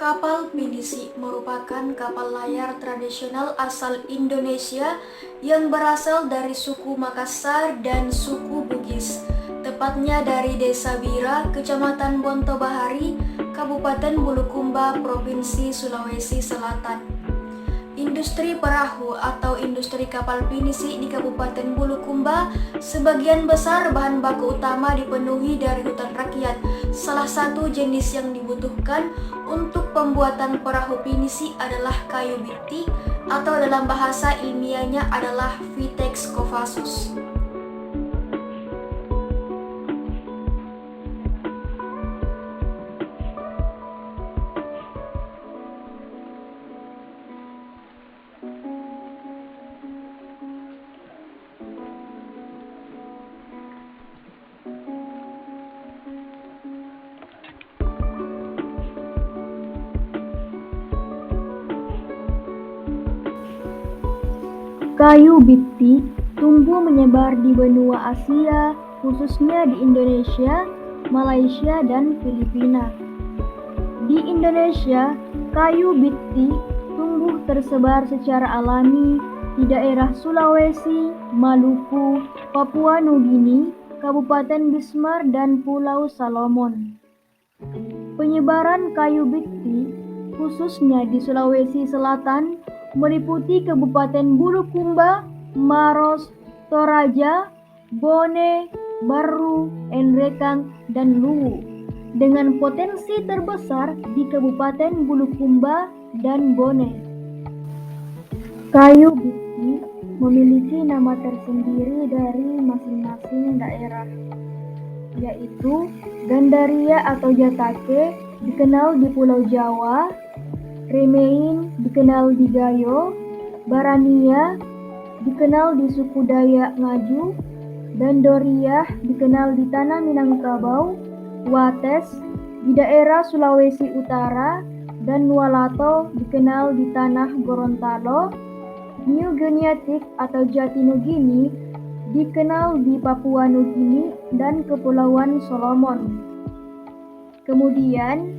Kapal pinisi merupakan kapal layar tradisional asal Indonesia yang berasal dari suku Makassar dan suku Bugis, tepatnya dari Desa Bira, Kecamatan Bontobahari, Kabupaten Bulukumba, Provinsi Sulawesi Selatan. Industri perahu atau industri kapal pinisi di Kabupaten Bulukumba sebagian besar bahan baku utama dipenuhi dari hutan rakyat. Salah satu jenis yang dibutuhkan untuk pembuatan perahu pinisi adalah kayu biti atau dalam bahasa ilmiahnya adalah Vitex cophasus. Kayu biti tumbuh menyebar di benua Asia, khususnya di Indonesia, Malaysia, dan Filipina. Di Indonesia, kayu biti tumbuh tersebar secara alami di daerah Sulawesi, Maluku, Papua Nugini, Kabupaten Bismar, dan Pulau Salomon. Penyebaran kayu biti, khususnya di Sulawesi Selatan, meliputi Kabupaten Bulukumba, Maros, Toraja, Bone, Baru, Enrekang, dan Luwu, dengan potensi terbesar di Kabupaten Bulukumba dan Bone. Kayu biti memiliki nama tersendiri dari masing-masing daerah, yaitu Gandaria atau Jatake dikenal di Pulau Jawa, Remein dikenal di Gayo, Barania dikenal di suku Dayak Ngaju, dan Doriah dikenal di tanah Minangkabau, Wates di daerah Sulawesi Utara, dan Nualato dikenal di tanah Gorontalo. New Guinea atau Jati Nugini dikenal di Papua Nugini dan Kepulauan Solomon. Kemudian,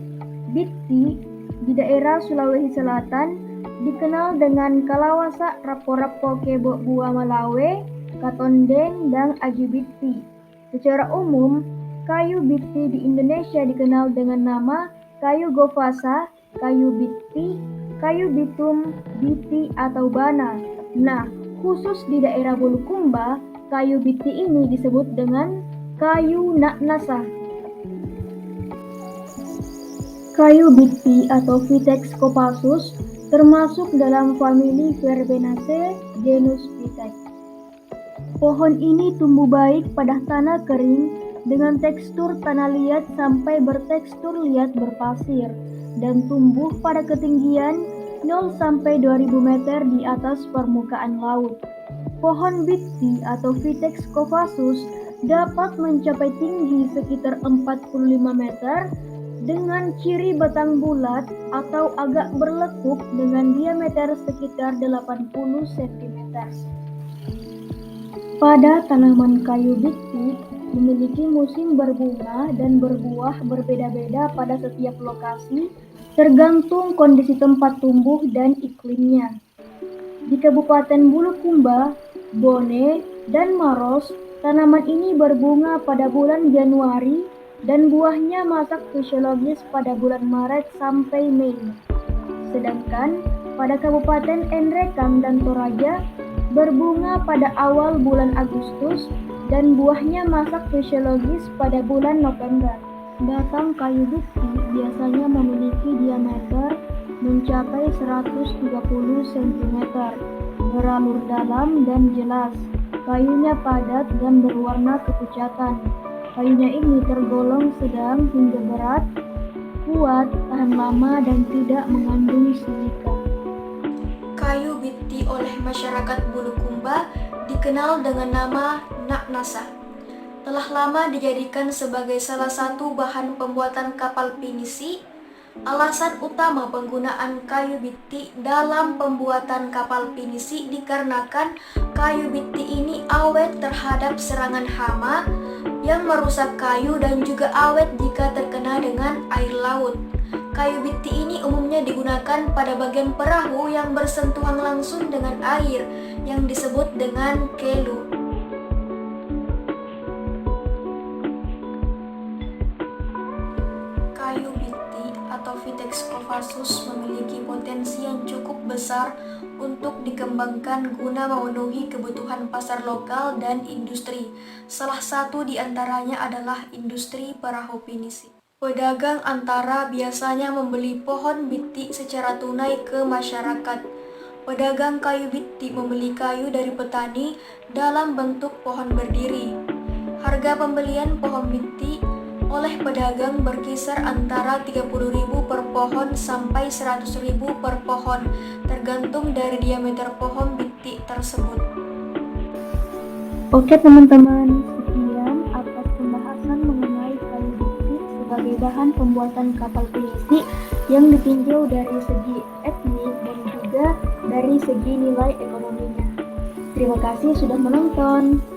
biti di daerah Sulawesi Selatan dikenal dengan kalawasa rapo-rapo kebo bua malawe, katondeng, dan aju biti. Secara umum, kayu biti di Indonesia dikenal dengan nama kayu gofasa, kayu biti, kayu bitum, biti, atau bana. Nah, khusus di daerah Bulukumba, kayu biti ini disebut dengan kayu naknasa. Kayu biti atau Vitex cophasus termasuk dalam famili Verbenaceae genus Vitex. Pohon ini tumbuh baik pada tanah kering dengan tekstur tanah liat sampai bertekstur liat berpasir dan tumbuh pada ketinggian 0-2000 meter di atas permukaan laut. Pohon biti atau Vitex cophasus dapat mencapai tinggi sekitar 45 meter dengan ciri batang bulat atau agak berlekuk dengan diameter sekitar 80 cm. Pada tanaman kayu biti memiliki musim berbunga dan berbuah berbeda-beda pada setiap lokasi tergantung kondisi tempat tumbuh dan iklimnya. Di Kabupaten Bulukumba, Bone, dan Maros, tanaman ini berbunga pada bulan Januari dan buahnya masak fisiologis pada bulan Maret sampai Mei. Sedangkan pada Kabupaten Enrekang dan Toraja berbunga pada awal bulan Agustus dan buahnya masak fisiologis pada bulan November. Batang kayu biti biasanya memiliki diameter mencapai 130 cm, beralur dalam dan jelas. Kayunya padat dan berwarna kepucatan. Kayunya ini tergolong sedang hingga berat, kuat, tahan lama, dan tidak mengandung silika. Kayu biti oleh masyarakat Bulukumba dikenal dengan nama naknasa. Telah lama dijadikan sebagai salah satu bahan pembuatan kapal pinisi. Alasan utama penggunaan kayu biti dalam pembuatan kapal pinisi dikarenakan kayu biti ini awet terhadap serangan hama yang merusak kayu dan juga awet jika terkena dengan air laut. Kayu biti ini umumnya digunakan pada bagian perahu yang bersentuhan langsung dengan air yang disebut dengan kelu. Kayu biti atau Vitex kovasus memiliki potensi yang cukup besar untuk dikembangkan guna memenuhi kebutuhan pasar lokal dan industri. Salah satu di antaranya adalah industri perahu pinisi. Pedagang antara biasanya membeli pohon biti secara tunai ke masyarakat. Pedagang kayu biti membeli kayu dari petani dalam bentuk pohon berdiri. Harga pembelian pohon biti oleh pedagang berkisar antara 30.000 per pohon sampai 100.000 per pohon, tergantung dari diameter pohon biti tersebut. Oke teman-teman, sekian atas pembahasan mengenai kayu biti sebagai bahan pembuatan kapal pinisi yang ditinjau dari segi etnik dan juga dari segi nilai ekonominya. Terima kasih sudah menonton.